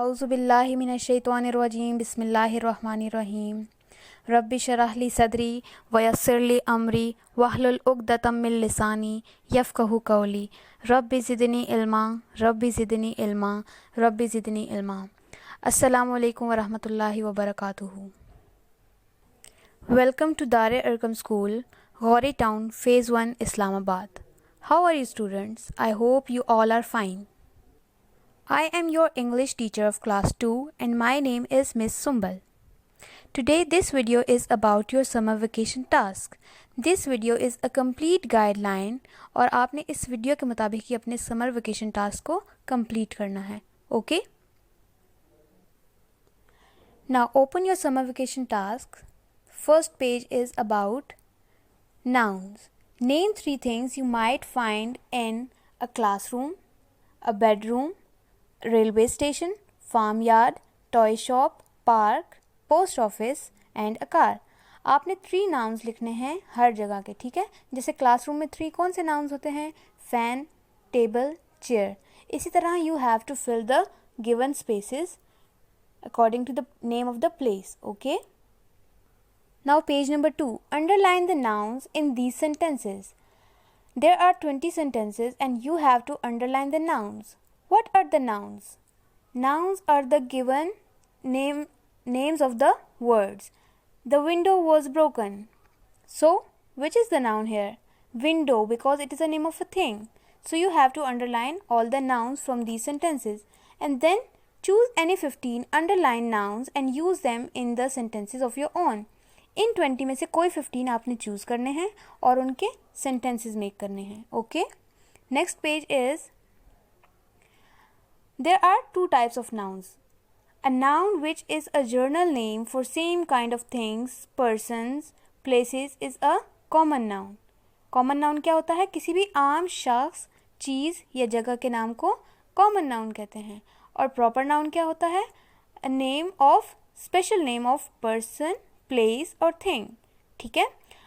औज़ुबिल्लाहि मिनश्शैतानिर्रजीम बिस्मिल्लाहिर्रहमानिर्रहीम रब्बि शरह ली सदरी वयस्सिर ली अमरी वहलुल उक़दतम मिन लिसानी यफ़क़हू क़ौली रब्बि ज़िदनी इल्मा रब्बि ज़िदनी इल्मा रब्बि ज़िदनी इल्मा। अस्सलामु अलैकुम वरहमतुल्लाहि वबरकातुहू। Welcome to Dar-e Arqam School, Ghori Town, Phase 1, Islamabad. How are you students? I hope you all are fine. I am your English teacher of class 2 and my name is Miss Sumbal. Today this video is about your summer vacation task. This video is a complete guideline और आपने इस video के मुताबिक ही अपने summer vacation task को complete करना है. Okay? Now open your summer vacation task. First page is about nouns. Name 3 things you might find in a classroom, a bedroom, railway station, farmyard, toy shop, park, post office and a car. आपने 3 nouns लिखने हैं हर जगह के, ठीक है. जैसे classroom में 3 कौन से nouns होते हैं? Fan, table, chair. इसी तरह you have to fill the given spaces according to the name of the place. Okay. Now page number 2. Underline the nouns in these sentences. There are 20 sentences and you have to underline the nouns. What are the nouns? Nouns are the given names of the words. The window was broken. So, which is the noun here? Window, because it is the name of a thing. So you have to underline all the nouns from these sentences and then choose any 15 underlined nouns and use them in the sentences of your own. इन 20 में से कोई 15 आपने choose करने हैं और उनके sentences make करने हैं. Okay. Next page is there are 2 types of nouns. A noun which is a general name for same kind of things, persons, places is a common noun. Common noun क्या होता है? किसी भी आम शख्स, चीज़ या जगह के नाम को कॉमन नाउन कहते हैं. और प्रॉपर नाउन क्या होता है? A name of special name of person, place और थिंग. ठीक है.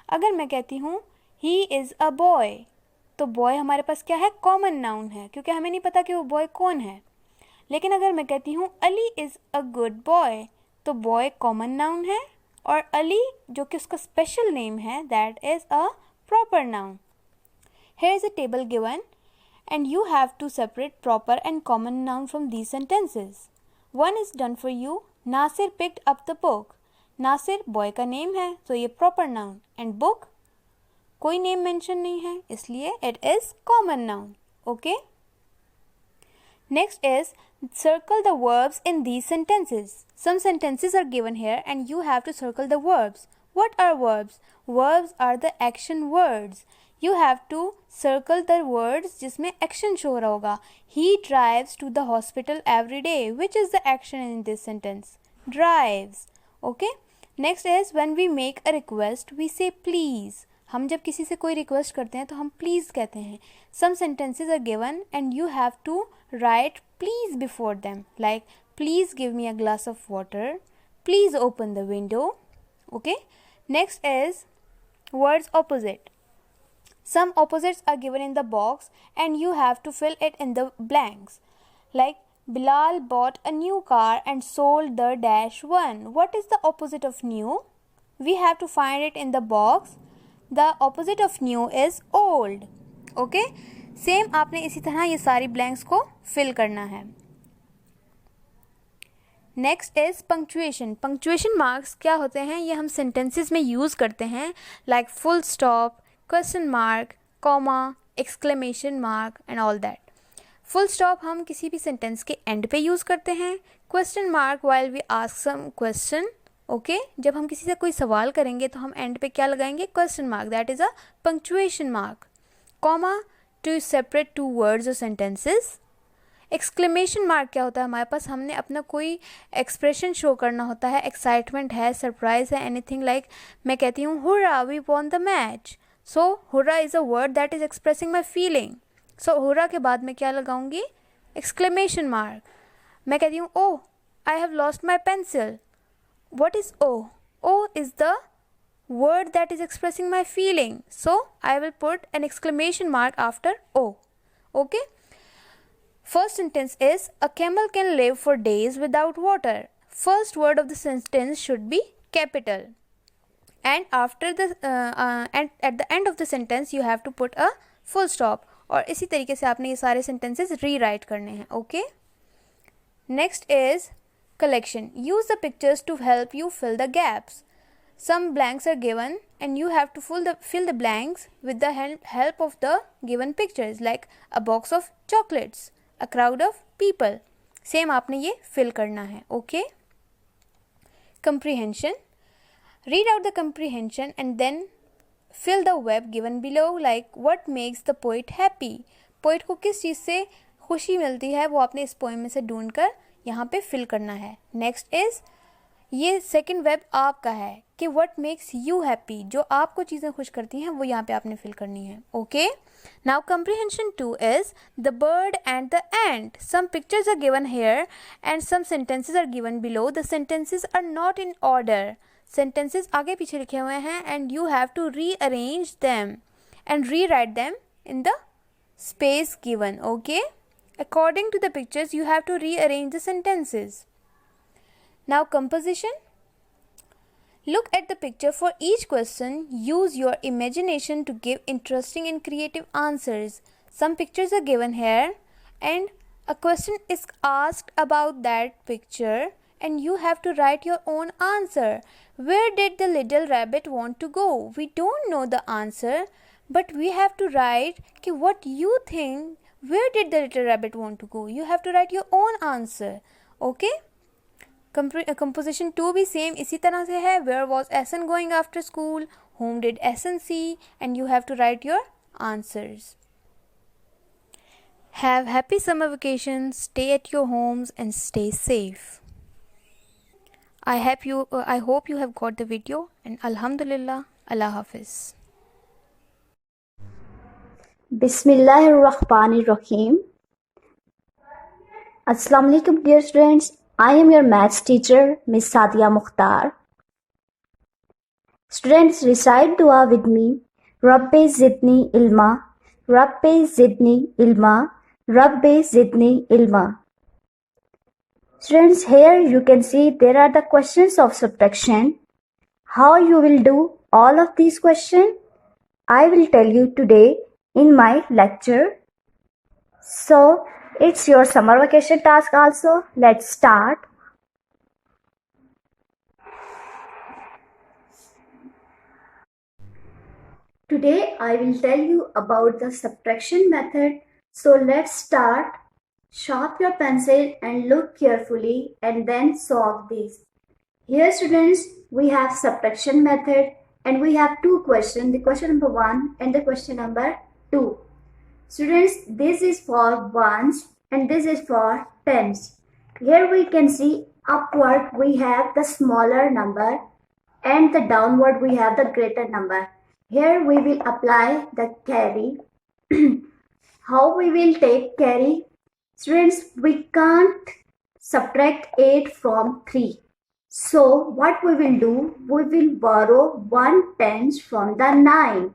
अगर मैं कहती हूँ ही इज़ अ बॉय, तो बॉय हमारे पास क्या है? कॉमन नाउन है, क्योंकि हमें नहीं पता कि वो बॉय कौन है. लेकिन अगर मैं कहती हूँ Ali is a good boy, तो बॉय कॉमन नाउन है और अली जो कि उसका स्पेशल नेम है that is a proper noun. Here is a table given and you have to separate proper and common noun from these sentences. One is done for you. Nasir picked up the book. Nasir boy का name है, तो ये proper noun. And book कोई name mention नहीं है, इसलिए it is common noun. Okay. Next is circle the verbs in these sentences. Some sentences are given here and you have to circle the verbs. What are verbs? Verbs are the action words. You have to circle the words जिसमें action show हो रहा होगा. He drives to the hospital every day. Which is the action in this sentence? Drives. Okay. Next is when we make a request we say please. हम जब किसी से कोई request करते हैं तो हम प्लीज़ कहते हैं. Some sentences are given and you have to write please before them, like please give me a glass of water, please open the window. Okay. Next is words opposite. Some opposites are given in the box and you have to fill it in the blanks, like Bilal bought a new car and sold the dash one. What is the opposite of new? We have to find it in the box. The opposite of new is old. Okay? Same आपने इसी तरह ये सारी blanks को fill करना है. Next is punctuation. Punctuation marks क्या होते हैं? ये हम सेंटेंसेस में यूज़ करते हैं, like full stop, question mark, comma, exclamation mark and all that. Full stop हम किसी भी सेंटेंस के एंड पे यूज़ करते हैं. Question mark while we ask some question. Okay. जब हम किसी से कोई सवाल करेंगे तो हम एंड पे क्या लगाएंगे? Question mark. That is a punctuation mark. Comma two separate 2 words और सेंटेंसेस. एक्सक्लेमेशन मार्क क्या होता है? हमारे पास हमने अपना कोई एक्सप्रेशन शो करना होता है, एक्साइटमेंट है, सरप्राइज है, एनीथिंग लाइक मैं कहती हूँ hurrah we won the match. So hurrah is a word that is expressing my feeling. सो हुर्रा के बाद मैं क्या लगाऊंगी? Exclamation mark. मैं कहती हूँ oh I have lost my pencil. What is oh? Oh is the word that is expressing my feeling, so I will put an exclamation mark after O. Okay. First sentence is a camel can live for days without water. First word of the sentence should be capital. And after the and at the end of the sentence you have to put a full stop. और इसी तरीके से आपने ये सारे sentences rewrite करने हैं. Okay? Next is collection. Use the pictures to help you fill the gaps. Some blanks are given and you have to fill the blanks with the help of the given pictures, like a box of chocolates, a crowd of people. Same आपने ये fill करना है. Okay? Comprehension. Read out the comprehension and then fill the web given below, like what makes the poet happy. Poet को किस चीज़ से खुशी मिलती है वो आपने इस पोएम में से ढूंढ कर यहाँ पे फिल करना है. नेक्स्ट इज ये सेकंड वेब आपका है कि व्हाट मेक्स यू हैप्पी, जो आपको चीज़ें खुश करती हैं वो यहाँ पे आपने फिल करनी है. Okay. Now comprehension 2 is the bird and the ant. Some pictures are given here and some sentences are given below. The sentences are not in order. Sentences आगे पीछे लिखे हुए हैं and you have to rearrange them and rewrite them in the space given. Okay. According to the pictures you have to rearrange the sentences. Now composition. Look at the picture for each question. Use your imagination to give interesting and creative answers. Some pictures are given here and a question is asked about that picture and you have to write your own answer. Where did the little rabbit want to go? We don't know the answer, but we have to write what you think. Where did the little rabbit want to go? You have to write your own answer. Okay? Composition 2 भी same इसी तरह से है. Where was Essen going after school? Whom did Essen see? And you have to write your answers. Have happy summer vacations. Stay at your homes and stay safe. I hope you have got the video, and Alhamdulillah, Allah Hafiz. Bismillahirrahmanirrahim. Assalamu alaikum dear students. I am your maths teacher, Miss Sadia Mukhtar. Students, recite dua with me. Rabbi zidni ilma, Rabbi zidni ilma, Rabbi zidni ilma. Students, here you can see there are the questions of subtraction. How you will do all of these questions, I will tell you today in my lecture. So, it's your summer vacation task also. Let's start. Today I will tell you about the subtraction method. So let's start. Sharp your pencil and look carefully and then solve this. Here students, we have subtraction method and we have two questions. The question number 1 and the question number 2. Students, this is for ones and this is for tens. Here we can see upward we have the smaller number and the downward we have the greater number. Here we will apply the carry. How we will take carry? Students, we can't subtract 8 from 3. So what we will do? We will borrow 1 tens from the 9.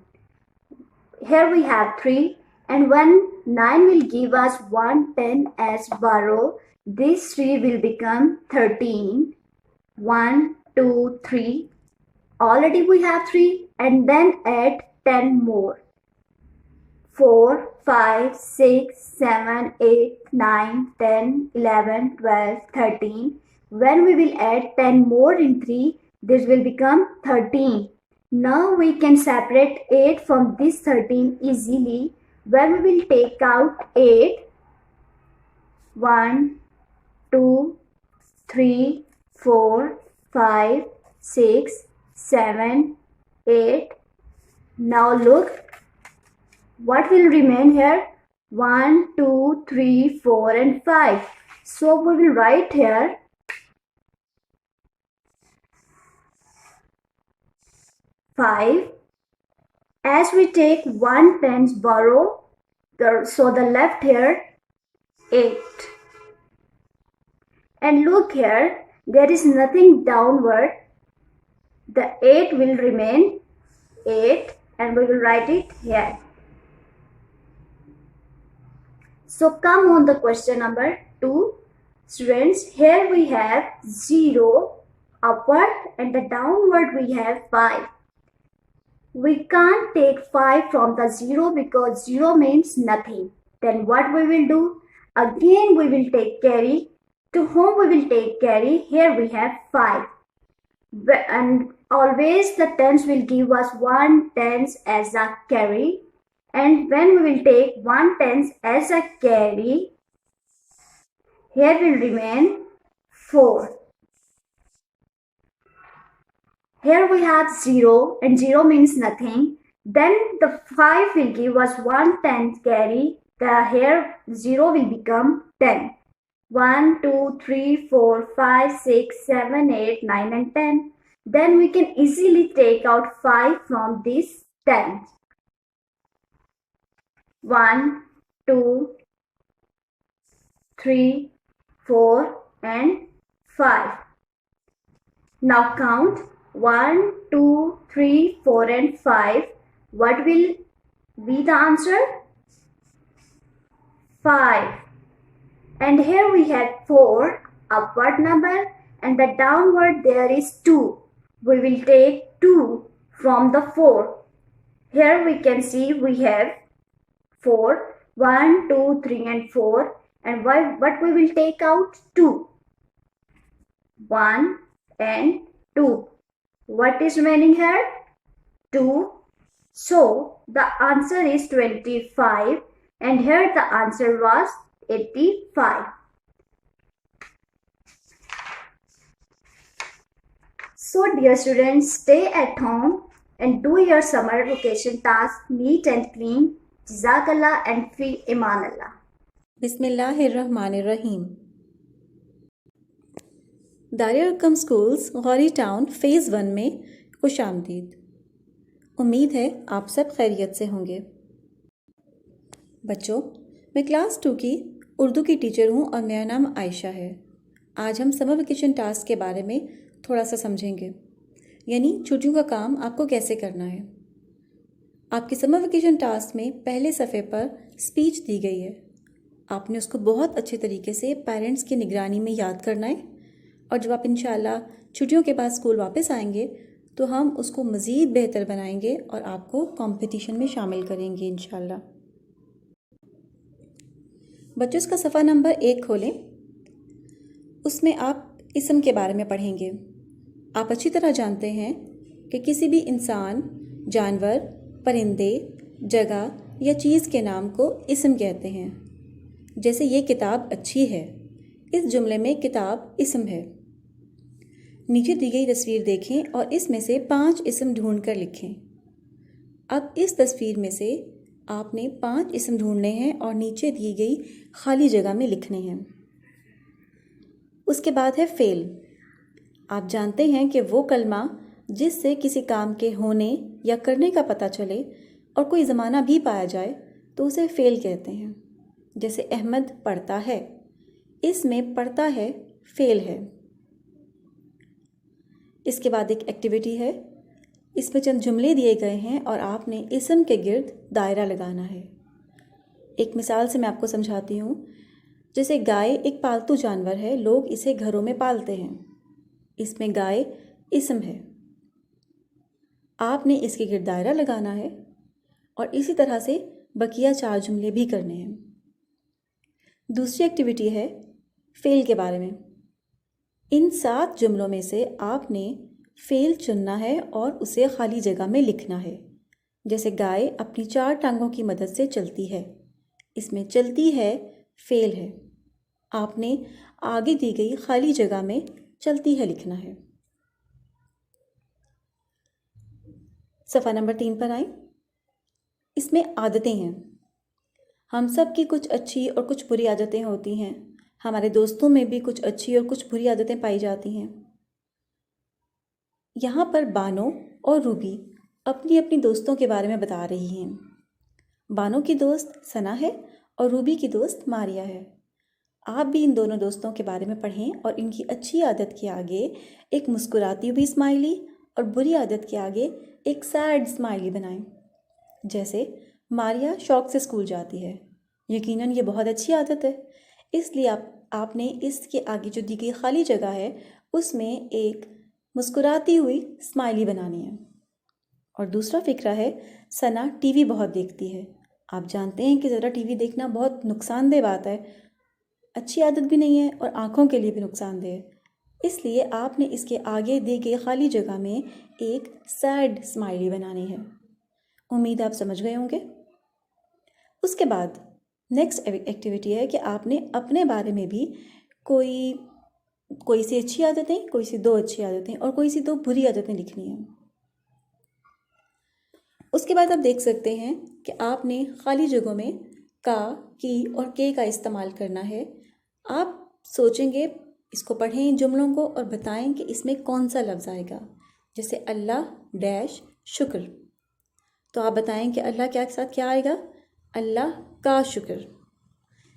Here we have 3. And when 9 will give us 1 10 as borrow, this 3 will become 13. 1, 2, 3. Already we have 3 and then add 10 more. 4, 5, 6, 7, 8, 9, 10, 11, 12, 13. When we will add 10 more in 3, this will become 13. Now we can separate 8 from this 13 easily. When we will take out 8, 1, 2, 3, 4, 5, 6, 7, 8. Now look, what will remain here? 1, 2, 3, 4 and 5. So we will write here 5. As we take 1 tens borrow, so the left here 8. And look here, there is nothing downward. The 8 will remain 8 and we will write it here. So come on the question number 2. Students, here we have 0 upward and the downward we have 5. We can't take 5 from the 0 because 0 means nothing. Then what we will do? Again we will take carry. To whom we will take carry? Here we have 5. And always the tens will give us 1 tens as a carry. And when we will take 1 tens as a carry, here will remain 4. Here we have 0 and 0 means nothing. Then the 5 will give us 1 10 carry. Here 0 will become 10. 1, 2, 3, 4, 5, 6, 7, 8, 9 and 10. Then we can easily take out 5 from this 10. 1, 2, 3, 4 and 5. Now count 1, 2, 3, 4 and 5. What will be the answer? 5. And here we have 4 upward number and the downward there is 2. We will take 2 from the 4. Here we can see we have 4. 1, 2, 3 and 4. And what we will take out? 2. 1 and 2. What is remaining here? 2. So the answer is 25 and here the answer was 85. So dear students, stay at home and do your summer vacation task neat and clean. Jazakallah and fi Imanallah. बिस्मिल्लाहिर्रहमानिर्रहीम। दारुल-अरकम schools Gauri town phase 1 में खुश आमदीद। उम्मीद है आप सब खैरियत से होंगे। बच्चों, मैं क्लास 2 की उर्दू की टीचर हूँ और मेरा नाम आयशा है। आज हम समर वेकेशन टास्क के बारे में थोड़ा सा समझेंगे, यानी छुट्टियों का काम आपको कैसे करना है। आपके समर वेकेशन टास्क में पहले सफ़े पर स्पीच दी गई है। आपने उसको बहुत अच्छे तरीके से पेरेंट्स की निगरानी में याद करना है और जब आप इंशाल्लाह छुट्टियों के बाद स्कूल वापस आएंगे तो हम उसको मज़ीद बेहतर बनाएंगे और आपको कंपटीशन में शामिल करेंगे इंशाल्लाह। बच्चों, इसका सफ़ा नंबर 1 खोलें। उसमें आप इस्म के बारे में पढ़ेंगे। आप अच्छी तरह जानते हैं कि किसी भी इंसान, जानवर, परिंदे, जगह या चीज़ के नाम को इस्म कहते हैं। जैसे ये किताब अच्छी है, इस जुमले में किताब इस्म है। नीचे दी गई तस्वीर देखें और इसमें से 5 इस्म ढूंढ कर लिखें। अब इस तस्वीर में से आपने 5 इस्म ढूंढने हैं और नीचे दी गई खाली जगह में लिखने हैं। उसके बाद है फ़ेल। आप जानते हैं कि वो कलमा जिससे किसी काम के होने या करने का पता चले और कोई ज़माना भी पाया जाए तो उसे फ़ेल कहते हैं। जैसे अहमद पढ़ता है, इसमें पढ़ता है फ़ेल है। इसके बाद एक एक्टिविटी है। इसमें चंद जुमले दिए गए हैं और आपने इस्म के गिर्द दायरा लगाना है। एक मिसाल से मैं आपको समझाती हूँ। जैसे गाय एक पालतू जानवर है, लोग इसे घरों में पालते हैं। इसमें गाय इस्म है। आपने इसके गिर्द दायरा लगाना है और इसी तरह से बकिया 4 जुमले भी करने हैं। दूसरी एक्टिविटी है फ़ेल के बारे में। इन 7 जुमलों में से आपने फ़ेल चुनना है और उसे खाली जगह में लिखना है। जैसे गाय अपनी 4 टांगों की मदद से चलती है, इसमें चलती है फ़ेल है। आपने आगे दी गई खाली जगह में चलती है लिखना है। सफ़ा नंबर 3 पर आएँ। इसमें आदतें हैं। हम सब की कुछ अच्छी और कुछ बुरी आदतें होती हैं। हमारे दोस्तों में भी कुछ अच्छी और कुछ बुरी आदतें पाई जाती हैं। यहाँ पर बानो और रूबी अपनी अपनी दोस्तों के बारे में बता रही हैं। बानो की दोस्त सना है और रूबी की दोस्त मारिया है। आप भी इन दोनों दोस्तों के बारे में पढ़ें और इनकी अच्छी आदत के आगे एक मुस्कुराती हुई स्माइली और बुरी आदत के आगे एक सैड स्माइली बनाएं। जैसे मारिया शौक से स्कूल जाती है यकीनन ये बहुत अच्छी आदत है, इसलिए आपने इसके आगे जो दी गई खाली जगह है उसमें एक मुस्कुराती हुई स्माइली बनानी है। और दूसरा फ़िक्रा है, सना टीवी बहुत देखती है। आप जानते हैं कि ज़रा टीवी देखना बहुत नुकसानदेह बात है, अच्छी आदत भी नहीं है और आँखों के लिए भी नुकसानदेह है। इसलिए आपने इसके आगे दी गई खाली जगह में एक सैड स्माइली बनानी है। उम्मीद आप समझ गए होंगे। उसके बाद नेक्स्ट एक्टिविटी है कि आपने अपने बारे में भी कोई सी अच्छी आदतें, कोई सी 2 अच्छी आदतें और कोई सी 2 बुरी आदतें लिखनी है। उसके बाद आप देख सकते हैं कि आपने खाली जगहों में का, की और के का इस्तेमाल करना है। आप सोचेंगे, इसको पढ़ें जुमलों को और बताएं कि इसमें कौन सा लफ्ज़ आएगा। जैसे अल्लाह डैश शुक्र, तो आप बताएं कि अल्लाह के साथ क्या आएगा, अल्लाह का शुक्र।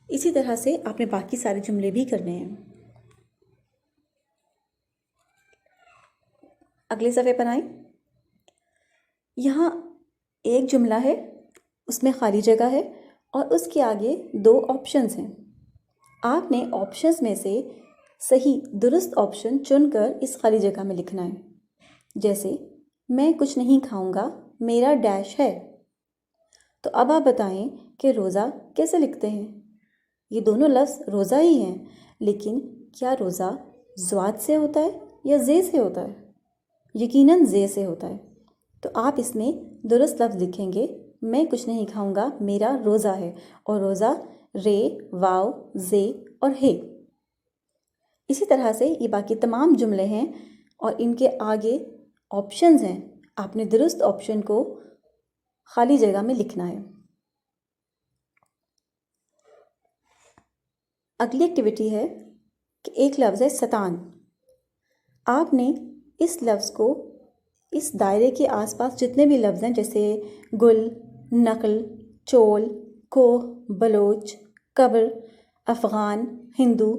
इसी तरह से आपने बाकी सारे जुमले भी करने हैं। अगले सफ़े पर आएँ। यहाँ एक जुमला है, उसमें खाली जगह है और उसके आगे 2 ऑप्शंस हैं। आपने ऑप्शंस में से सही दुरुस्त ऑप्शन चुनकर इस खाली जगह में लिखना है। जैसे मैं कुछ नहीं खाऊंगा, मेरा डैश है। तो अब आप बताएं कि रोज़ा कैसे लिखते हैं। ये दोनों लफ्ज़ रोज़ा ही हैं, लेकिन क्या रोज़ा ज़्वाद से होता है या ज़े से होता है? यकीनन ज़े से होता है। तो आप इसमें दुरुस्त लफ्ज़ लिखेंगे, मैं कुछ नहीं खाऊंगा, मेरा रोज़ा है। और रोज़ा रे, वाव, ज़े और हे। इसी तरह से ये बाकी तमाम जुमले हैं और इनके आगे ऑप्शंस हैं। आपने दुरुस्त ऑप्शन को खाली जगह में लिखना है। अगली एक्टिविटी है कि एक लफ्ज़ है शैतान। आपने इस लफ्ज़ को इस दायरे के आसपास जितने भी लफ्ज़ हैं, जैसे गुल, नकल, चोल, कोह, बलोच, कब्र, अफ़गान, हिंदू,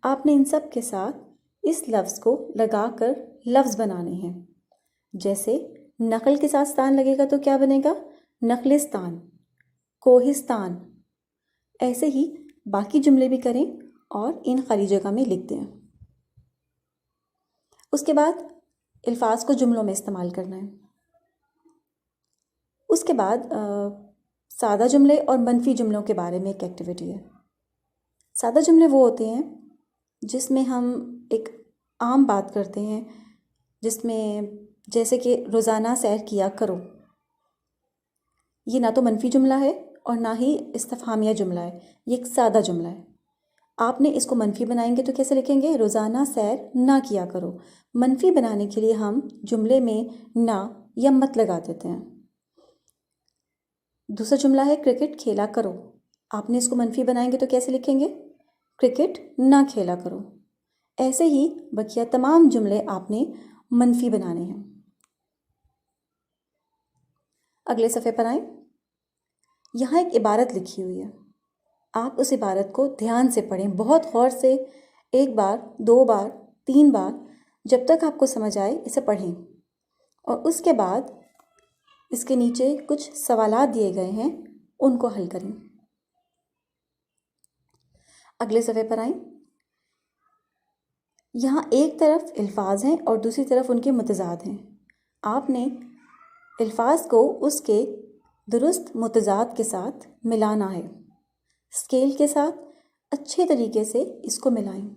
आपने इन सब के साथ इस लफ्ज़ को लगाकर लफ्ज़ बनाने हैं। जैसे नकल के साथ स्थान लगेगा तो क्या बनेगा, नकलिस्तान, कोहिस्तान। ऐसे ही बाकी जुमले भी करें और इन खाली जगह में लिख दें। उसके बाद अल्फाज को जुमलों में इस्तेमाल करना है। उसके बाद सादा जुमले और मनफी जुमलों के बारे में एक एक्टिविटी है। सादा जुमले वो होते हैं जिसमें हम एक आम बात करते हैं, जिसमें जैसे कि रोज़ाना सैर किया करो। ये ना तो मनफी जुमला है और ना ही इस्तिफ़हामिया जुमला है, ये एक सादा जुमला है। आपने इसको मनफी बनाएंगे तो कैसे लिखेंगे, रोज़ाना सैर ना किया करो। मनफी बनाने के लिए हम जुमले में ना या मत लगा देते हैं। दूसरा जुमला है क्रिकेट खेला करो। आपने इसको मनफी बनाएंगे तो कैसे लिखेंगे, क्रिकेट ना खेला करो। ऐसे ही बकिया तमाम जुमले आपने मनफी बनाने हैं। अगले सफ़े पर आएँ। यहाँ एक इबारत लिखी हुई है, आप उस इबारत को ध्यान से पढ़ें, बहुत गौर से, 1 बार, 2 बार, 3 बार, जब तक आपको समझ आए इसे पढ़ें। और उसके बाद इसके नीचे कुछ सवालात दिए गए हैं, उनको हल करें। अगले सफ़े पर आएँ। यहाँ एक तरफ अल्फाज हैं और दूसरी तरफ उनके मुतज़ाद हैं। आपने अल्फाज को उसके दुरुस्त मुतज़ाद के साथ मिलाना है। स्केल के साथ अच्छे तरीके से इसको मिलाएं।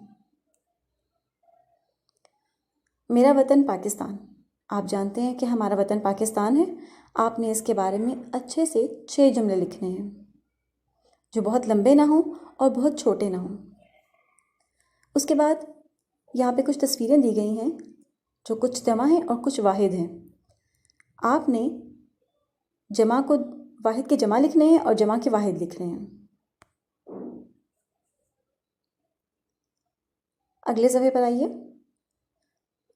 मेरा वतन पाकिस्तान, आप जानते हैं कि हमारा वतन पाकिस्तान है। आपने इसके बारे में अच्छे से 6 जुमले लिखने हैं, जो बहुत लंबे ना हों और बहुत छोटे ना हों। उसके बाद यहाँ पे कुछ तस्वीरें दी गई हैं, जो कुछ जमा हैं और कुछ वाहिद हैं। आपने जमा को वाहिद के जमा लिखने हैं और जमा के वाहिद लिखने हैं। अगले सफ़े पर आइए।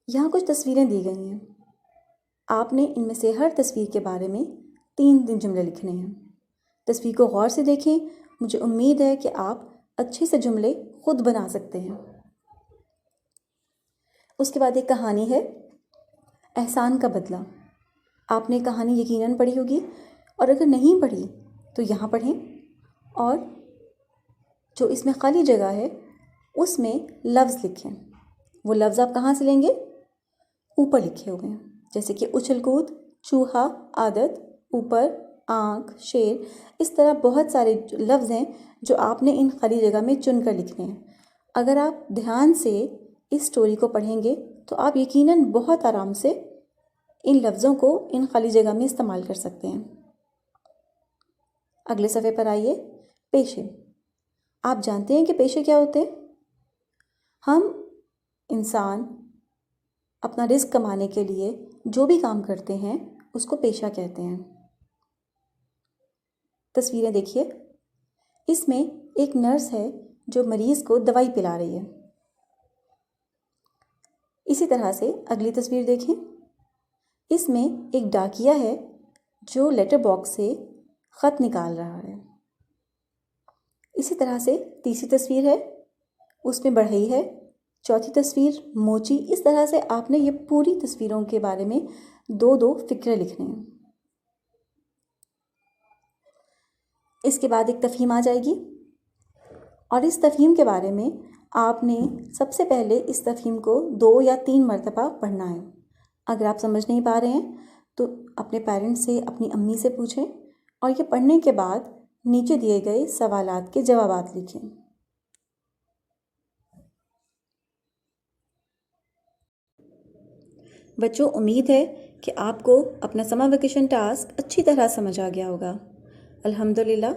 यहाँ कुछ तस्वीरें दी गई हैं। आपने इनमें से हर तस्वीर के बारे में 3 जुमले लिखने हैं। तस्वीर को गौर से देखें, मुझे उम्मीद है कि आप अच्छे से जुमले खुद बना सकते हैं। उसके बाद एक कहानी है, एहसान का बदला। आपने कहानी यकीनन पढ़ी होगी और अगर नहीं पढ़ी तो यहाँ पढ़ें और जो इसमें खाली जगह है उसमें लफ्ज़ लिखें। वो लफ्ज़ आप कहाँ से लेंगे? ऊपर लिखे हुए हैं, जैसे कि उछल कूद, चूहा, आदत, ऊपर, आँख, शेर। इस तरह बहुत सारे लफ्ज़ हैं जो आपने इन खाली जगह में चुन कर लिखने हैं। अगर आप ध्यान से इस स्टोरी को पढ़ेंगे तो आप यकीनन बहुत आराम से इन लफ्ज़ों को इन खाली जगह में इस्तेमाल कर सकते हैं। अगले सफ़े पर आइए। पेशे। आप जानते हैं कि पेशे क्या होते हैं? हम इंसान अपना रिस्क कमाने के लिए जो भी काम करते हैं उसको पेशा कहते हैं। तस्वीरें देखिए। इसमें एक नर्स है जो मरीज़ को दवाई पिला रही है। इसी तरह से अगली तस्वीर देखें। इसमें एक डाकिया है जो लेटर बॉक्स से ख़त निकाल रहा है। इसी तरह से तीसरी तस्वीर है, उसमें बढ़ई है। चौथी तस्वीर मोची। इस तरह से आपने ये पूरी तस्वीरों के बारे में दो दो फ़िक्रे लिखने हैं। इसके बाद एक तफ़हीम आ जाएगी और इस तफ़हीम के बारे में आपने सबसे पहले इस तफ़हीम को 2 या 3 मरतबा पढ़ना है। अगर आप समझ नहीं पा रहे हैं तो अपने पेरेंट्स से, अपनी अम्मी से पूछें और ये पढ़ने के बाद नीचे दिए गए सवालात के जवाबात लिखें। बच्चों, उम्मीद है कि आपको अपना समर वेकेशन टास्क अच्छी तरह समझ आ गया होगा। अल्हम्दुलिल्लाह।